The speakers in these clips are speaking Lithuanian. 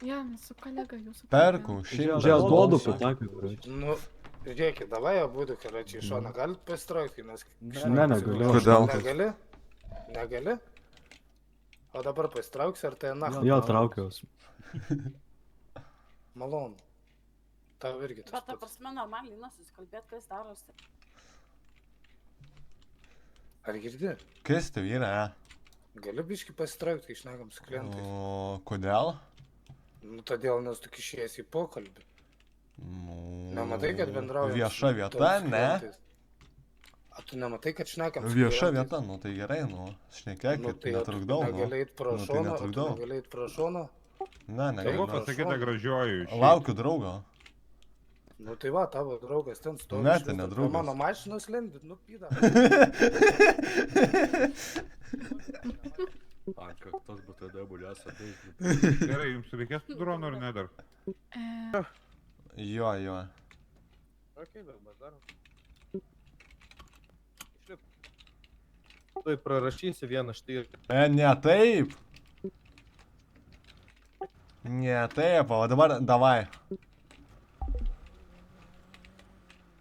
Я su kolega jūsų. Perku, Сейчас 100 воду долларов. потапи, короче. Ну, žiūrėkit, davai abudu, короче, iš šono galit pasitraukti, nes... Ne, negaliu. Kodėl? Negali? Negali? O dabar pasitrauksi, ar tai na? Jo, traukiausi. Malonu. Tau irgi tas Bet ta pats. prasme, normaliai, na, susikalbėt, kas darosi. Ar girdi? Kas tai yra? Gali biški pasitraukti, išnekam su klientais. O kodėl? Nu, todėl, nes tu išėjęs į pokalbį. Nu, Nematai, kad bendraujam Vieša su vieta, tais ne? klientais? A tu nematai, kad šnekam su Vieša klientais? vieta, nu tai gerai, nu. Šnekėkit, Nu, tai netrukdau, nu. negali eit pro Nu, tai šoną, o tu netrukdau. negali eit pro šoną. Ne, Tai Buvo negaliu. pasakyta gražiuoju. išeik. Laukiu draugo. Nu tai va, tavo draugas ten stovi. Ne, išvis tai ne prie draugas. Mano mašinos lendi, nu pyda. A, kaktos BTD bulės ateis. Gerai, jums reikės tų dronų ar ne dar? Jo, jo. Okei, dabar darom. Išlip. Tu prarašysi vieną štai. Ne taip. Ne taip, o dabar davai.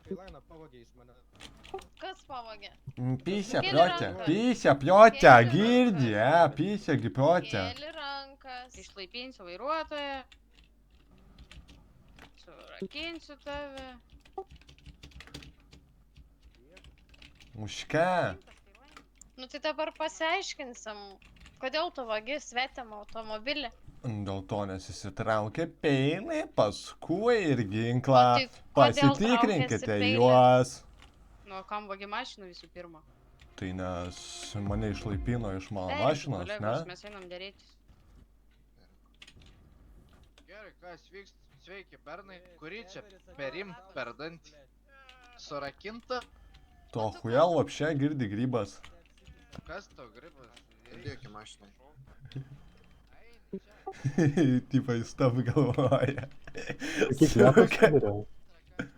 Lainą pavogė iš mane. Kas pavogė? Pysė Kėlė pliotė, ranką. pysė pliotė, Kėlė girdi, ranką. pysė gipiotė. Kėli rankas. Išlaipinsiu vairuotoją. Surakinsiu tave. Už ką? Nu tai dabar pasiaiškinsim, kodėl tu vagi svetimą automobilį. Dėl to nesisitraukė peilį, paskui ir ginklą. O tai kodėl Pasitikrinkite traukėsi peilį? juos. Nu, kam vagi mašinų visų pirma? Tai nes mane išlaipino iš mano mašinos, kolegos, ne? mes einam dėrėtis. Gerai, kas vyksta? Sveiki, bernai. Kurį čia perim per dantį? Surakinta? To hujel vapšė girdi grybas. Kas to gribas? Dėkį mašiną. Tipo, jis tap galvoja. Sakyk, lėtas spiderė.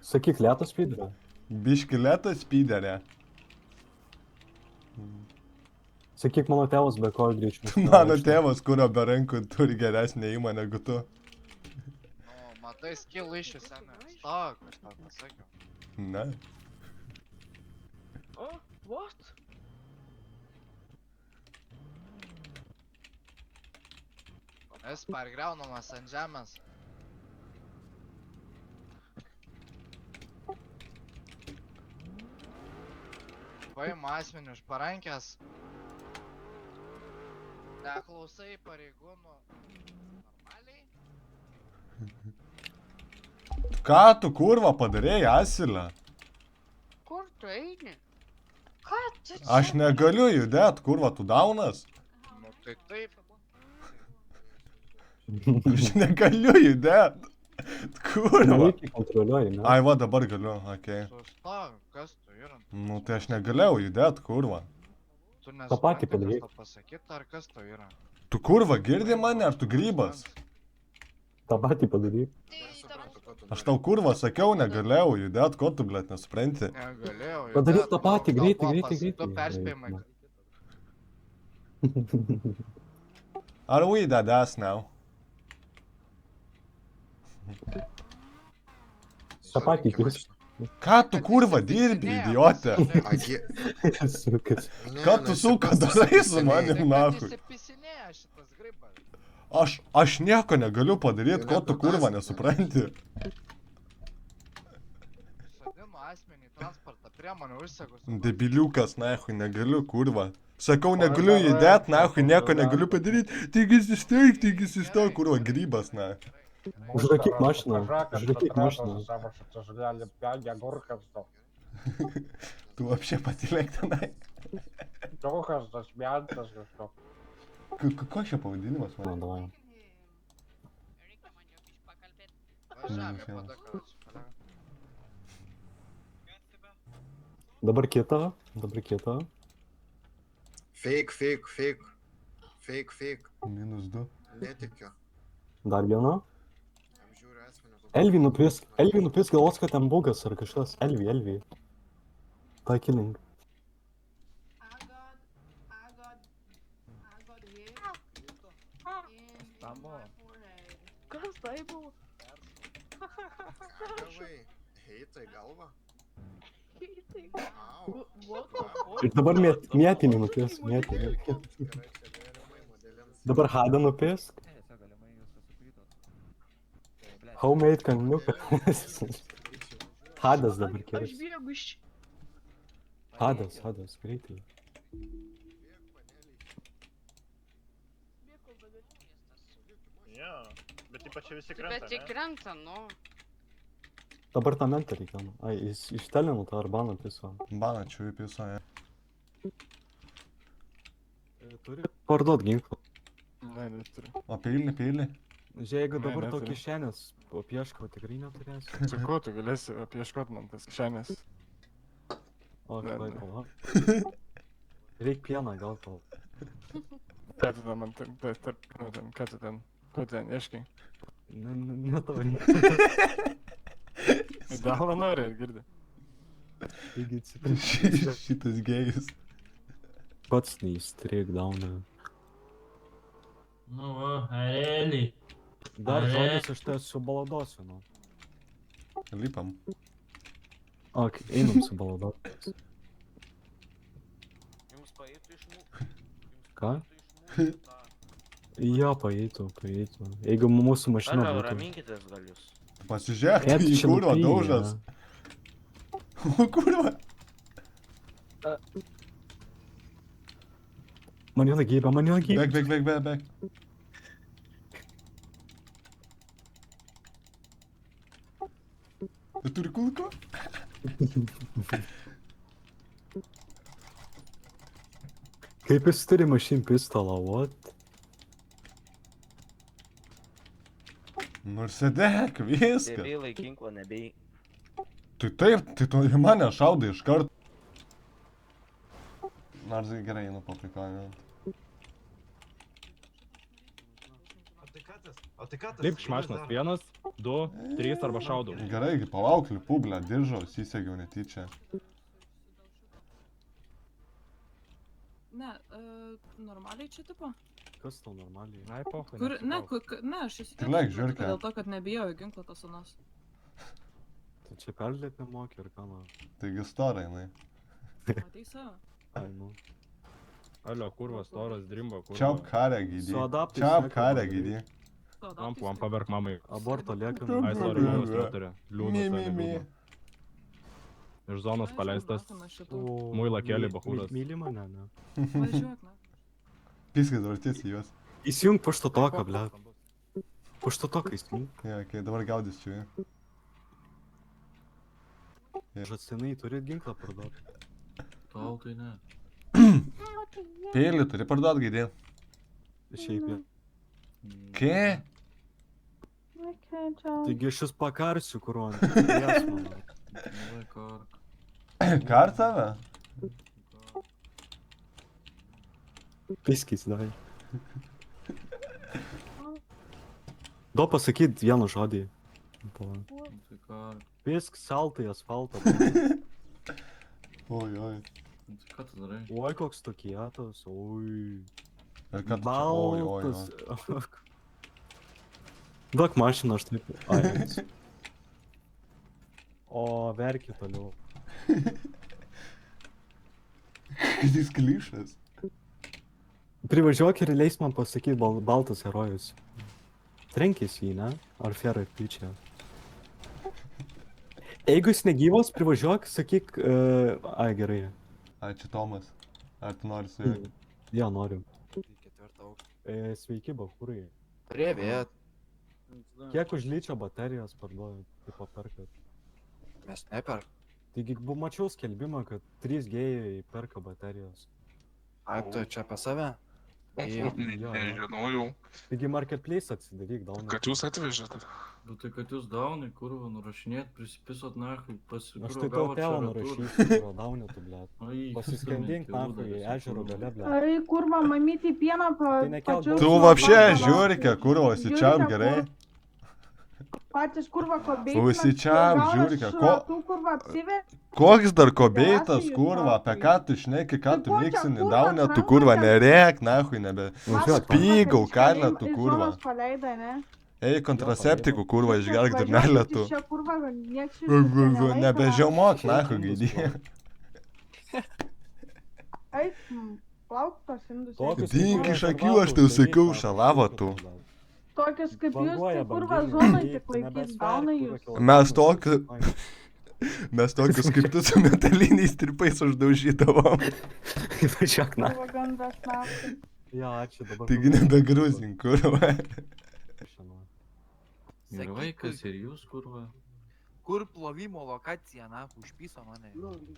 Sakyk, lėtas spiderė. Biški lėtas spiderė. Sakyk, mano tėvas be kojų greičiau. Mano tėvas, kurio be rankų turi geresnę įmonę negu tu. Nu, matai, skilų iš jų senė. Stok, aš tau pasakiau. Ne. O, what? Esi pargriaunamas ant žemės. Paim asmenį iš parankės. Neklausai pareigūnų. Normaliai? Ką tu kurva padarėjai, Asilė? Kur tu eini? Ką tu čia? Aš negaliu judėt, kurva, tu daunas? Nu tai taip. Aš negaliu judėt. Kurva. Neveikiai kontroliuoji, ne? Ai, va, dabar galiu, okei. Sustok, kas tu yra? Nu, tai aš negalėjau judėt, kurva. Tu tą patį nesupranti, padaryk. kas tau pasakyta, ar kas tu yra? Tu kurva girdi mane, ar tu grybas? Ta patį padaryk. Aš tau kurva sakiau, negalėjau judėt, ko tu, blėt, nesupranti? Negalėjau. Padaryk judėt, tą patį, tau greitai, buvo greitai, pasakyta greitai. perspėjimai. Are we that ass now? tą patį kris. Ką tu kurva dirbi, idiotė? Sukas. Ką tu suka darai su manim, nahui? Įsipisinėja šitas gribas. Aš nieko negaliu padaryti, ko tu kurva nesupranti. Sodinu asmenį į transportą priemonę užsegus. Debiliukas, nahui, negaliu, kurva. Sakau, negaliu judėt, nahui, nieko negaliu padaryti. Taigi sustok, kurva, grybas, na. Užrakyk mašiną. Užrakyk mašiną. Tu вообще patylėk tenai. Koks čia pavadinimas, Na, man? davai. Reikia man jau biškį pakalbėt. Važiavė Mm, padaka. Dabar kita. Dabar kita. Fake. -2. Netikiu. Dar viena. Apžiūriu asmenį. Elvi nupris galvos, kad ten bugas ar kažkas. Elvi. Taikilink. I got hit in Vamos. my forehead. Kas tai buvo? Gavai. Heitą į galvą. Tai... Au. What the fuck? Ir dabar mėtinį nupės, mėtinį. Gerai, čia galimai modeliams. Dabar hadą nupės. Homemade kaminukas. Hadas dabar Aš kėlės. bėgu iš... Hadas, greitai. Jo, bet ypač čia visi Bet jie krenta, nu. Dabar tą mentą reikia. Ai, jis ištelino tą arbaną piso. Bana, čia įpiso, ja. Turi parduot ginklą. Ne, neturiu. O peilį? Žiūrėk, jeigu dabar Ne, to neturiu. kišenės apieško, tikrai neturėsi. Su kuo tu galėsi apieškot man tas kišenės? O, Ne, štai, ne. pala. Reik pieną gal tau. Ką tu ten man ten, ką tu ten, ko ten ieškai? Ne tau reikia. Dalą nori, girdi? Taigi Šitas gėjus. pats neįstreik dauna. Nu, va, realiai. Dar žodis aš tai subaladosiu, nu. Lipam. Ok, einam subaladoti. Jums paėtų išmūkti. Ką? Jo, paeitų. Jeigu mūsų mašina būtų. Raminkitės gal jūs. Pasižiūrėk, Kaip į čia kurvą nuplyja? daužas. O kurva. Man viena gyvybė. Bėk. Tu turi kulką? Kaip jis turi mašin pistolą, what? Nors sėdėk, viskas. Nebėjai ginklą, nebėjai. Tai taip, tai tu į mane šaudai iš karto. Nors gerai, einu paprikavimą. Lipk iš mašinos, 1, 2, 3 arba šaudau. Gerai, palauk, lipu, ble, diržo, įsisegiau netyčia. Ne, normaliai čia tipo? Kas tau normaliai? Ai, pohai. Kur, ne, aš įsitikinau. Tylėk, žiūrėk. Dėl to, kad nebijau ginklo tas anas. Tu čia perlėt nemokė ir ką man? Taigi stora, jinai. Matai savo? Ai, nu. Alio, kurva, storas, drimba, kurva. Čiap karę gydy. Su adaptais Čiap nieko karę nedaryk. gydy. Man paverk mamai. Aborto lieka. Ai, sorry, liūnas neturi. Liūnas, Mi. liūnas. Iš zonos paleistas. O, Muilą kėlė, bachūras. Myli mane, ne? Važiuok, na. Piskas dabar tiesiai juos. Įsijung paštatoką, ble. Paštatoką įsijung. Ja, kai dabar gaudys čia. Žatsinai, turit ginklą parduoti. Tau tai ne. Peilį turi parduot gaidį. Šiaip jau. Kie? Taigi aš jūs pakarsiu, kur man. Jas mano. Kar tave? Piskis, davai. Do pasakyt vieną žodį. Pisk, saltai, asfaltą. Oi. Ką tu darai? Oi, koks tu kietas, oi. Ir kad tu čia, oi. Baltas. Duok mašiną, aš taip. Ai. O, verki toliau. Jis klišas. Privažiuok ir leis man pasakyti baltas herojus. Trenkis jį, ne? Ar Fera tyčia? Jeigu jis negyvas, privažiuok, sakyk... Ai, gerai. Ai, čia Tomas. Ar tu nori su juo? Jo, noriu. Sveiki, bachūrai. Привет. Kiek už lyčio baterijas parduoju, kaip paperkat? Mes neperk. Taigi, mačiau skelbimą, kad 3 gėjai perka baterijas. Ai, tu čia apie save? Nežinojau. Taigi, marketplace atsidaryk, daunai. Kad jūs atvežėte. Nu tai kad jūs daunai, kurva, nurašinėt, prisipisot nahui, Aš tai tau tėvą nurašysiu, daunai tu, blėt. Pasiskandink nahui, ežero gale, blėt. Ai, kurva, mamytį pieną Tai nekelk Tu vapšė, žiūrikė, kurva, sičiap gerai. Patys kurva kobeitas. Užsičiap, žiūrikė, Tu kurva apsiver. Koks dar kobeitas, kurva, apie ką tu šneki, ką tu miksini, daunė, tu kurva, nerėk, nahui, nebe. Spygau, kalė, tu kurva. Ei, kontraceptikų, kurva, išgerk durnelę tu. Čia kurva, nieks iš Nebežiaumok, nahu, gaidį. Eik, plauk tos indus. Dink iš akių, aš tau sakiau, šalavo tu. Tokius kaip jūs, tai kurva zonai tik laikys, gauna jūs. Mes tokius kaip tu su metaliniais tirpais uždaužydavom. Važiuok, na. Buvo gan besnauti. Jo, ačiū dabar. Taigi nebegrūzink, kurva. Ir vaikas, ir jūs, kurva. Kur plovimo lokacija, na, užpiso mane.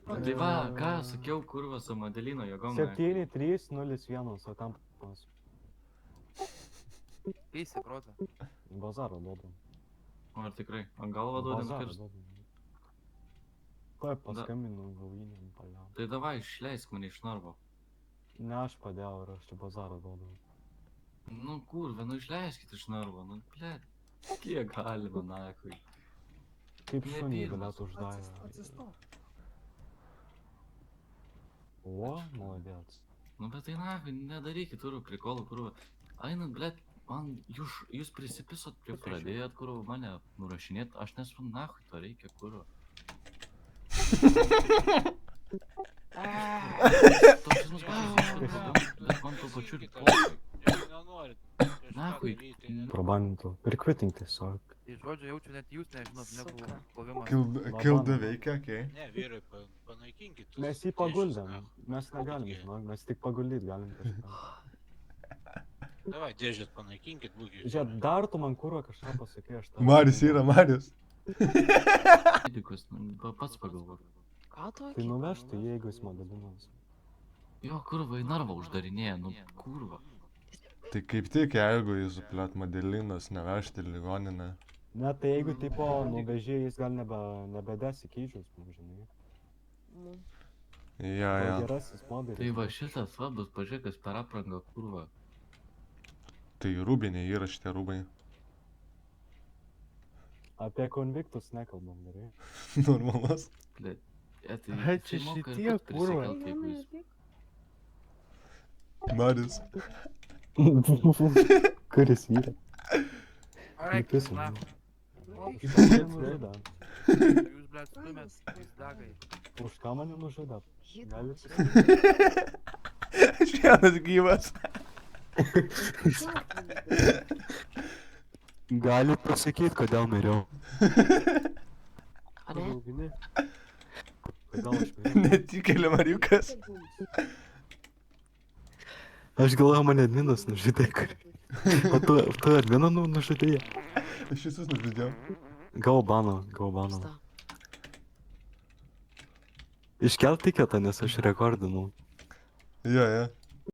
Tai va, ką sakiau, kurva, su Madelino jėgom. 7301, o tam pas. Keisi, protą. Bazarą duodam. O ar tikrai? Ant galvą duodam kirst? Tuoj paskambinu gaujiniam paliam. Tai davai, išleisk mane iš narvo. Ne, aš padėjau ir aš čia bazarą duodam. Nu kurva, nu išleiskit iš narvo, nu blėt. Kiek galima, nakui. Kaip šunį galėtų uždavę. O, молодец. Nu bet tai nakui, nedarykit turų prikolų, kurva. Ainat, blėt, man, jūs prisipisot prie pradėjot, kurva, mane nurašinėt, aš nesu nakui, to reikia, kurva. Bet man to pačiu ir nakui. Prabanintų. Prikvitink tiesiog. Tai žodžiu, jaučiu net jūs nežinot, negu plovimas. Kilda veikia, okei. Ne, vyrai, panaikinkit. Mes jį paguldėm. Mes negalim, žinok, mes tik paguldyt galim kažką. Davai, dėžėt, panaikinkit, būkit. Žiūrėk, dar tu man kurva kažką pasakai, aš tau. Marius yra, Marius. Medikus, pats pagalvok. Tai nuvežtų, jeigu jis Madalinas. Jo, kurva, į narvą uždarinėja, nu kurva. Tai kaip tik, jeigu jis, plėt, Madelinas nevežti į ligoninę. Ne, tai jeigu tipo nuvežė, jis gal nebedės į kyžius, žinai. Ja. Gerasis modelis. Tai va šitas vabas, pažiūrėkas per aprangą, kurva. Tai rūbiniai yra šitie rūbai. Apie konviktus nekalbam, gerai? Normalus. Blėt, Ai, čia šitie, kurva. Marius. Kuris vyra? Areikis, na. Jūs, blėt, stumės, dagai. už ką mane nužudėt? Galit Aš vienas gyvas. Galit pasakyti, kodėl miriau. Kodėl aš miriau? Netikėlė Mariukas. Aš galvoju, mane adminas nužudė, kur. O tu adminą nužudėjai? Aš visus nužudėjau. Gaubano. Iškelk tiketą, nes aš rekordinau. Jo.